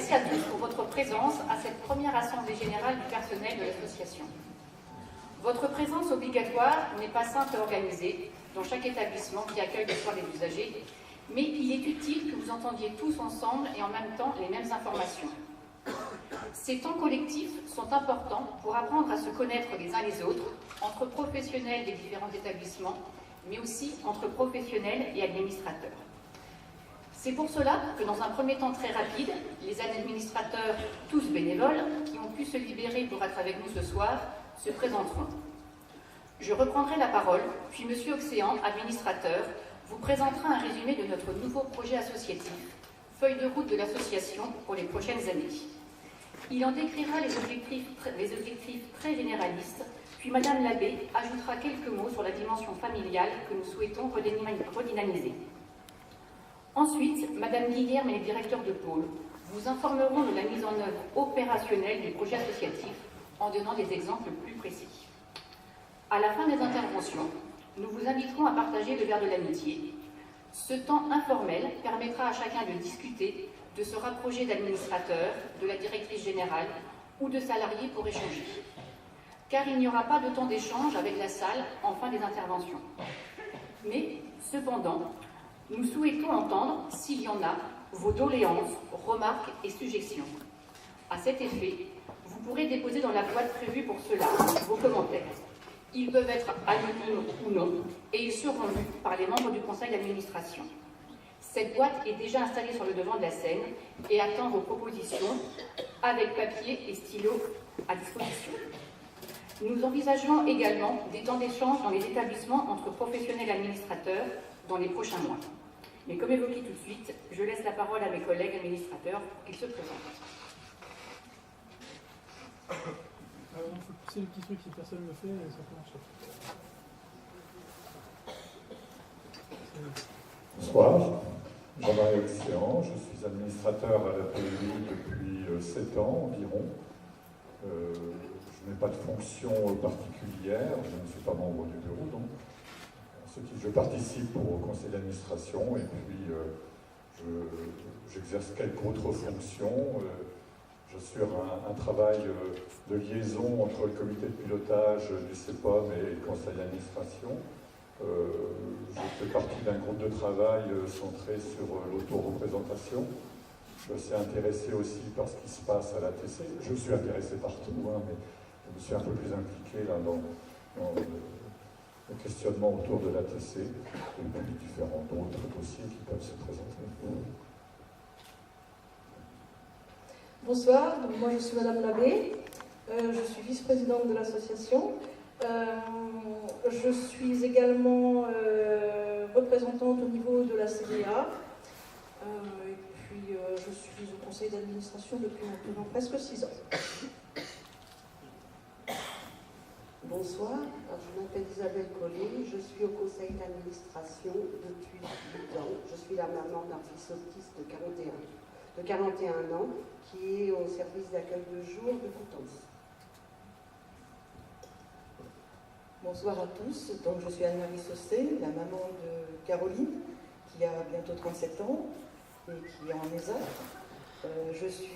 merci à tous pour votre présence à cette première assemblée générale du personnel de l'association. Votre présence obligatoire n'est pas simple à organiser dans chaque établissement qui accueille le soir des usagers, mais il est utile que vous entendiez tous ensemble et en même temps les mêmes informations. Ces temps collectifs sont importants pour apprendre à se connaître les uns les autres, entre professionnels des différents établissements, mais aussi entre professionnels et administrateurs. C'est pour cela que dans un premier temps très rapide, les administrateurs, tous bénévoles, qui ont pu se libérer pour être avec nous ce soir, se présenteront. Je reprendrai la parole, puis M. Océan, administrateur, vous présentera un résumé de notre nouveau projet associatif, feuille de route de l'association pour les prochaines années. Il en décrira les objectifs très généralistes, puis Mme Labbé ajoutera quelques mots sur la dimension familiale que nous souhaitons redynamiser. Ensuite, Mme Guillerme et les directeurs de pôle vous informeront de la mise en œuvre opérationnelle du projet associatif en donnant des exemples plus précis. À la fin des interventions, nous vous inviterons à partager le verre de l'amitié. Ce temps informel permettra à chacun de discuter, de se rapprocher d'administrateurs, de la directrice générale ou de salariés pour échanger. Car il n'y aura pas de temps d'échange avec la salle en fin des interventions. Mais, cependant, nous souhaitons entendre, s'il y en a, vos doléances, remarques et suggestions. À cet effet, vous pourrez déposer dans la boîte prévue pour cela vos commentaires. Ils peuvent être anonymes ou non, et ils seront lus par les membres du conseil d'administration. Cette boîte est déjà installée sur le devant de la scène et attend vos propositions avec papier et stylo à disposition. Nous envisageons également des temps d'échange dans les établissements entre professionnels et administrateurs dans les prochains mois. Mais comme évoqué tout de suite, je laisse la parole à mes collègues administrateurs pour qu'ils se présentent. On peut pousser le petit truc si personne ne le fait, ça peut marcher. Bonsoir, Jean-Marie Océan, je suis administrateur à la PEI depuis 7 ans environ. Je n'ai pas de fonction particulière, je ne suis pas membre du bureau donc. Je participe au conseil d'administration et puis j'exerce quelques autres fonctions. J'assure un travail de liaison entre le comité de pilotage du CEPOM et le conseil d'administration. Je fais partie d'un groupe de travail centré sur l'autoreprésentation. Je suis assez intéressé aussi par ce qui se passe à l'ATC. Je suis intéressé partout, mais je me suis un peu plus impliqué là, dans le questionnement autour de l'ATC et puis différents autres dossiers qui peuvent se présenter. Bonsoir, moi je suis Madame Labbé, je suis vice-présidente de l'association. Je suis également représentante au niveau de la CDA et puis je suis au conseil d'administration depuis maintenant presque 6 ans. Bonsoir, je m'appelle Isabelle Collet, je suis au conseil d'administration depuis 8 ans. Je suis la maman d'un fils autiste de 41 ans qui est au service d'accueil de jour de Coutances. Bonsoir à tous, donc je suis Anne-Marie Saucé, la maman de Caroline qui a bientôt 37 ans et qui est en ESAT. Je suis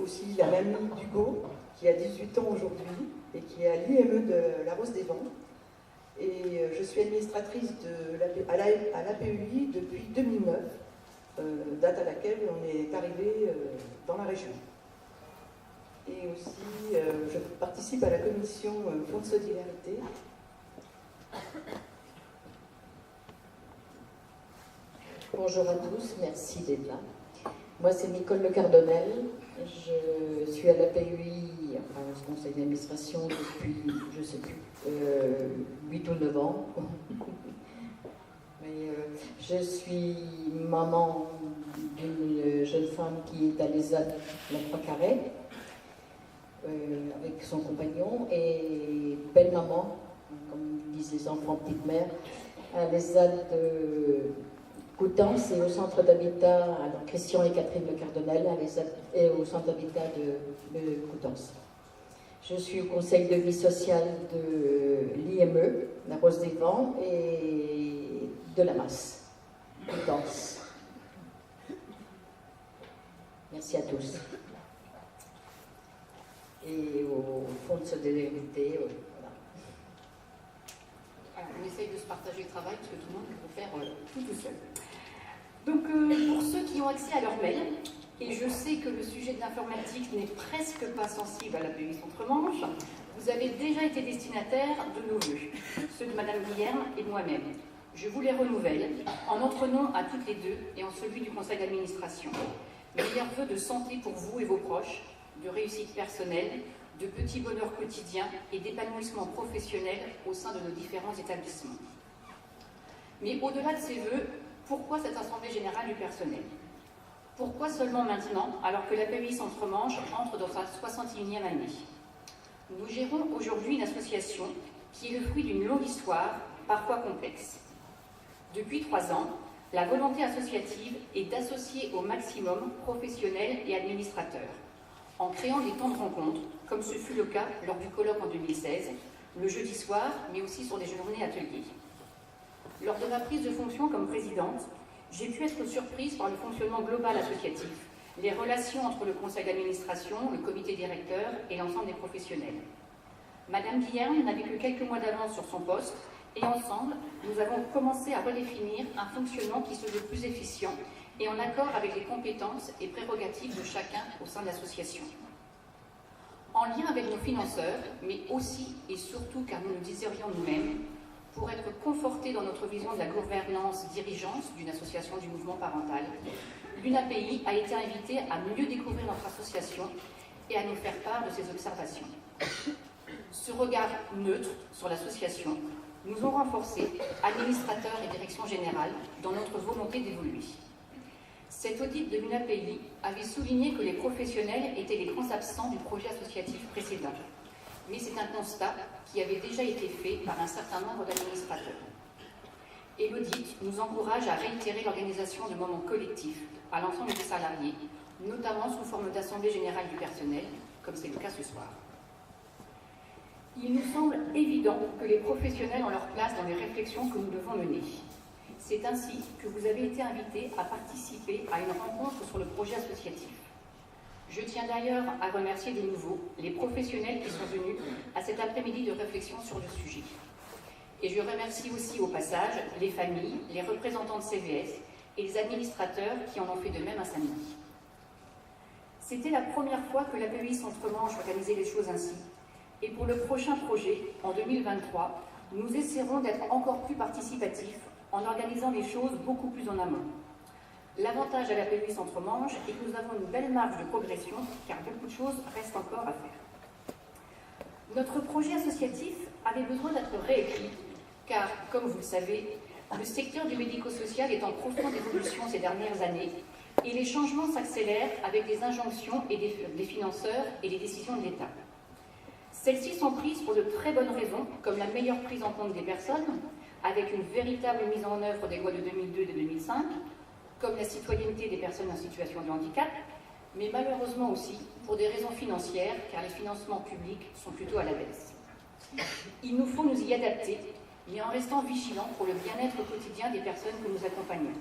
aussi la mamie d'Hugo qui a 18 ans aujourd'hui et qui est à l'IME de la Rose des Vents. Et je suis administratrice à l'APEI depuis 2009, date à laquelle on est arrivé dans la région. Et aussi, je participe à la commission Fonds de solidarité. Bonjour à tous, merci d'être là. Moi, c'est Nicole Le Cardonnel. Je suis à l'APEI, enfin au conseil d'administration depuis, je ne sais plus, 8 ou 9 ans. Mais je suis maman d'une jeune femme qui est à l'ESAD La Croix-Carrée, avec son compagnon, et belle-maman, comme disent les enfants, petite mère, à l'ESAD de Coutances et au centre d'habitat, alors Christian et Catherine Le Cardonnel, et au centre d'habitat de Coutances. Je suis au conseil de vie sociale de l'IME, la Rose des Vents, et de la Masse, Coutances. Merci à tous. Et au fond de ce délégité, voilà. Alors, on essaye de se partager le travail parce que tout le monde peut faire tout seul. Donc, pour ceux qui ont accès à leur mail, et je sais que le sujet de l'informatique n'est presque pas sensible à la PEI Centre-Manche, vous avez déjà été destinataire de nos vœux, ceux de Madame Guillerme et de moi-même. Je vous les renouvelle en notre nom à toutes les deux et en celui du conseil d'administration. Meilleurs vœux de santé pour vous et vos proches, de réussite personnelle, de petits bonheurs quotidiens et d'épanouissement professionnel au sein de nos différents établissements. Mais au-delà de ces vœux, pourquoi cette Assemblée générale du personnel? Pourquoi seulement maintenant, alors que la PEI Centre-Manche entre dans sa 61e année? Nous gérons aujourd'hui une association qui est le fruit d'une longue histoire, parfois complexe. Depuis 3 ans, la volonté associative est d'associer au maximum professionnels et administrateurs, en créant des temps de rencontre, comme ce fut le cas lors du colloque en 2016, le jeudi soir, mais aussi sur des journées ateliers. Lors de ma prise de fonction comme présidente, j'ai pu être surprise par le fonctionnement global associatif, les relations entre le conseil d'administration, le comité directeur et l'ensemble des professionnels. Madame Guillerme n'avait que quelques mois d'avance sur son poste et ensemble, nous avons commencé à redéfinir un fonctionnement qui se veut plus efficient et en accord avec les compétences et prérogatives de chacun au sein de l'association. En lien avec nos financeurs, mais aussi et surtout car nous le désirions nous-mêmes, pour être confortés dans notre vision de la gouvernance dirigeante d'une association du mouvement parental, l'UNAPI a été invitée à mieux découvrir notre association et à nous faire part de ses observations. Ce regard neutre sur l'association nous ont renforcés, administrateurs et direction générale, dans notre volonté d'évoluer. Cet audit de l'UNAPI avait souligné que les professionnels étaient les grands absents du projet associatif précédent. Mais c'est un constat qui avait déjà été fait par un certain nombre d'administrateurs. Et l'audit nous encourage à réitérer l'organisation de moments collectifs à l'ensemble des salariés, notamment sous forme d'assemblée générale du personnel, comme c'est le cas ce soir. Il nous semble évident que les professionnels ont leur place dans les réflexions que nous devons mener. C'est ainsi que vous avez été invités à participer à une rencontre sur le projet associatif. Je tiens d'ailleurs à remercier de nouveau les professionnels qui sont venus à cet après-midi de réflexion sur le sujet. Et je remercie aussi au passage les familles, les représentants de CVS et les administrateurs qui en ont fait de même un samedi. C'était la première fois que la PEI Centre-Manche organisait les choses ainsi. Et pour le prochain projet, en 2023, nous essaierons d'être encore plus participatifs en organisant les choses beaucoup plus en amont. L'avantage à la PEI Centre-Manche est que nous avons une belle marge de progression, car beaucoup de choses restent encore à faire. Notre projet associatif avait besoin d'être réécrit, car, comme vous le savez, le secteur du médico-social est en profonde évolution ces dernières années, et les changements s'accélèrent avec les injonctions des financeurs et les décisions de l'État. Celles-ci sont prises pour de très bonnes raisons, comme la meilleure prise en compte des personnes, avec une véritable mise en œuvre des lois de 2002 et de 2005, comme la citoyenneté des personnes en situation de handicap, mais malheureusement aussi pour des raisons financières, car les financements publics sont plutôt à la baisse. Il nous faut nous y adapter, mais en restant vigilants pour le bien-être quotidien des personnes que nous accompagnons,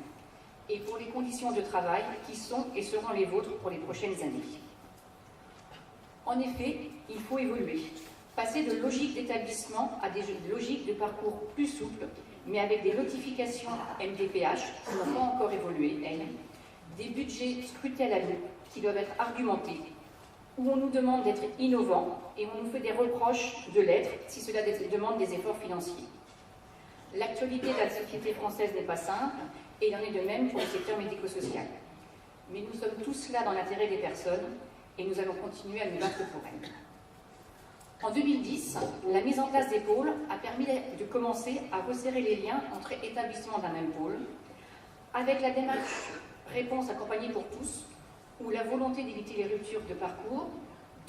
et pour les conditions de travail qui sont et seront les vôtres pour les prochaines années. En effet, il faut évoluer, passer de logiques d'établissement à des logiques de parcours plus souples, mais avec des notifications MDPH qui n'ont pas encore évolué, elles, des budgets scrutés à la loupe qui doivent être argumentés, où on nous demande d'être innovants et on nous fait des reproches de l'être si cela demande des efforts financiers. L'actualité de la société française n'est pas simple, et il en est de même pour le secteur médico-social. Mais nous sommes tous là dans l'intérêt des personnes, et nous allons continuer à nous battre pour elles. En 2010, la mise en place des pôles a permis de commencer à resserrer les liens entre établissements d'un même pôle, avec la démarche Réponse accompagnée pour tous, ou la volonté d'éviter les ruptures de parcours,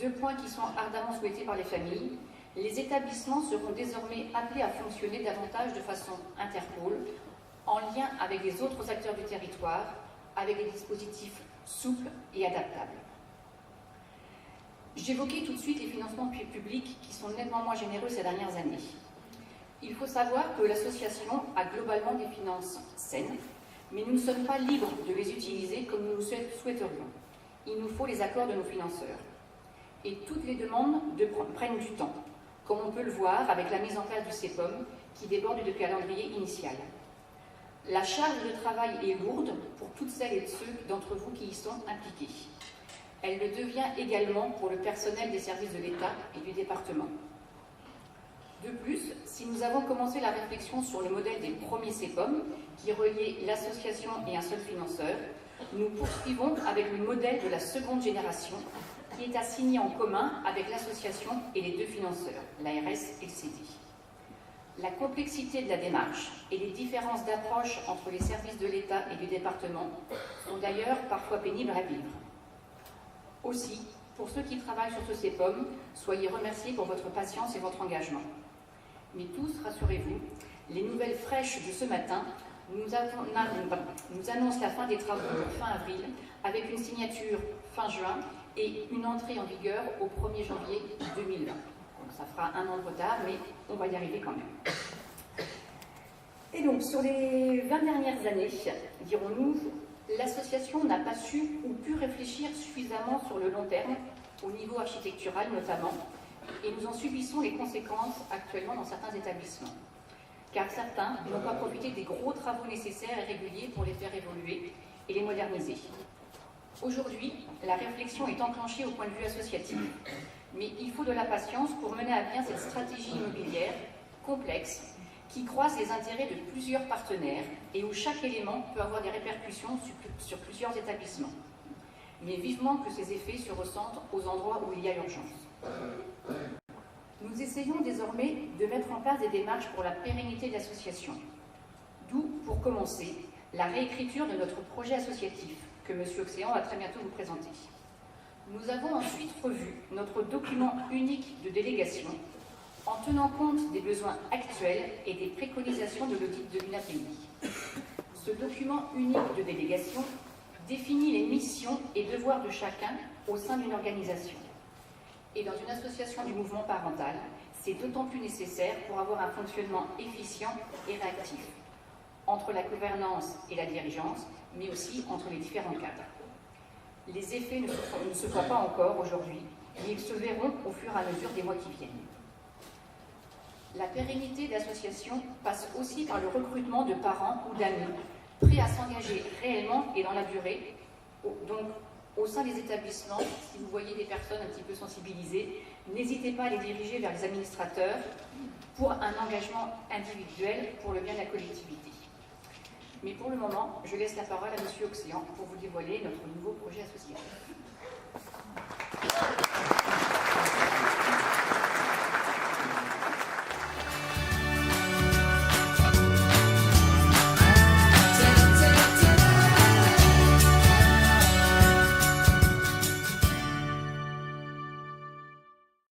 2 points qui sont ardemment souhaités par les familles. Les établissements seront désormais appelés à fonctionner davantage de façon interpôle, en lien avec les autres acteurs du territoire, avec des dispositifs souples et adaptables. J'évoquais tout de suite les financements publics qui sont nettement moins généreux ces dernières années. Il faut savoir que l'association a globalement des finances saines, mais nous ne sommes pas libres de les utiliser comme nous le souhaiterions. Il faut les accords de nos financeurs. Et toutes les demandes prennent du temps, comme on peut le voir avec la mise en place du CEPOM qui déborde du calendrier initial. La charge de travail est lourde pour toutes celles et ceux d'entre vous qui y sont impliqués. Elle le devient également pour le personnel des services de l'État et du département. De plus, si nous avons commencé la réflexion sur le modèle des premiers CEPOM, qui reliait l'association et un seul financeur, nous poursuivons avec le modèle de la seconde génération, qui est assigné en commun avec l'association et les deux financeurs, l'ARS et le CD. La complexité de la démarche et les différences d'approche entre les services de l'État et du département sont d'ailleurs parfois pénibles à vivre. Aussi, pour ceux qui travaillent sur ce CEPOM, soyez remerciés pour votre patience et votre engagement. Mais tous, rassurez-vous, les nouvelles fraîches de ce matin nous annoncent la fin des travaux fin avril, avec une signature fin juin et une entrée en vigueur au 1er janvier 2020. Donc ça fera un an de retard, mais on va y arriver quand même. Et donc, sur les 20 dernières années, dirons-nous, l'association n'a pas su ou pu réfléchir suffisamment sur le long terme, au niveau architectural notamment, et nous en subissons les conséquences actuellement dans certains établissements. Car certains n'ont pas profité des gros travaux nécessaires et réguliers pour les faire évoluer et les moderniser. Aujourd'hui, la réflexion est enclenchée au point de vue associatif, mais il faut de la patience pour mener à bien cette stratégie immobilière complexe qui croise les intérêts de plusieurs partenaires et où chaque élément peut avoir des répercussions sur plusieurs établissements. Mais vivement que ces effets se ressentent aux endroits où il y a urgence. Nous essayons désormais de mettre en place des démarches pour la pérennité de l'association. D'où, pour commencer, la réécriture de notre projet associatif, que M. Océan va très bientôt vous présenter. Nous avons ensuite revu notre document unique de délégation en tenant compte des besoins actuels et des préconisations de l'audit de l'UNAPI. Ce document unique de délégation définit les missions et devoirs de chacun au sein d'une organisation. Et dans une association du mouvement parental, c'est d'autant plus nécessaire pour avoir un fonctionnement efficient et réactif, entre la gouvernance et la dirigeance, mais aussi entre les différents cadres. Les effets ne se voient pas encore aujourd'hui, mais ils se verront au fur et à mesure des mois qui viennent. La pérennité d'associations passe aussi par le recrutement de parents ou d'amis prêts à s'engager réellement et dans la durée. Donc, au sein des établissements, si vous voyez des personnes un petit peu sensibilisées, n'hésitez pas à les diriger vers les administrateurs pour un engagement individuel pour le bien de la collectivité. Mais pour le moment, je laisse la parole à M. Océan pour vous dévoiler notre nouveau projet associatif.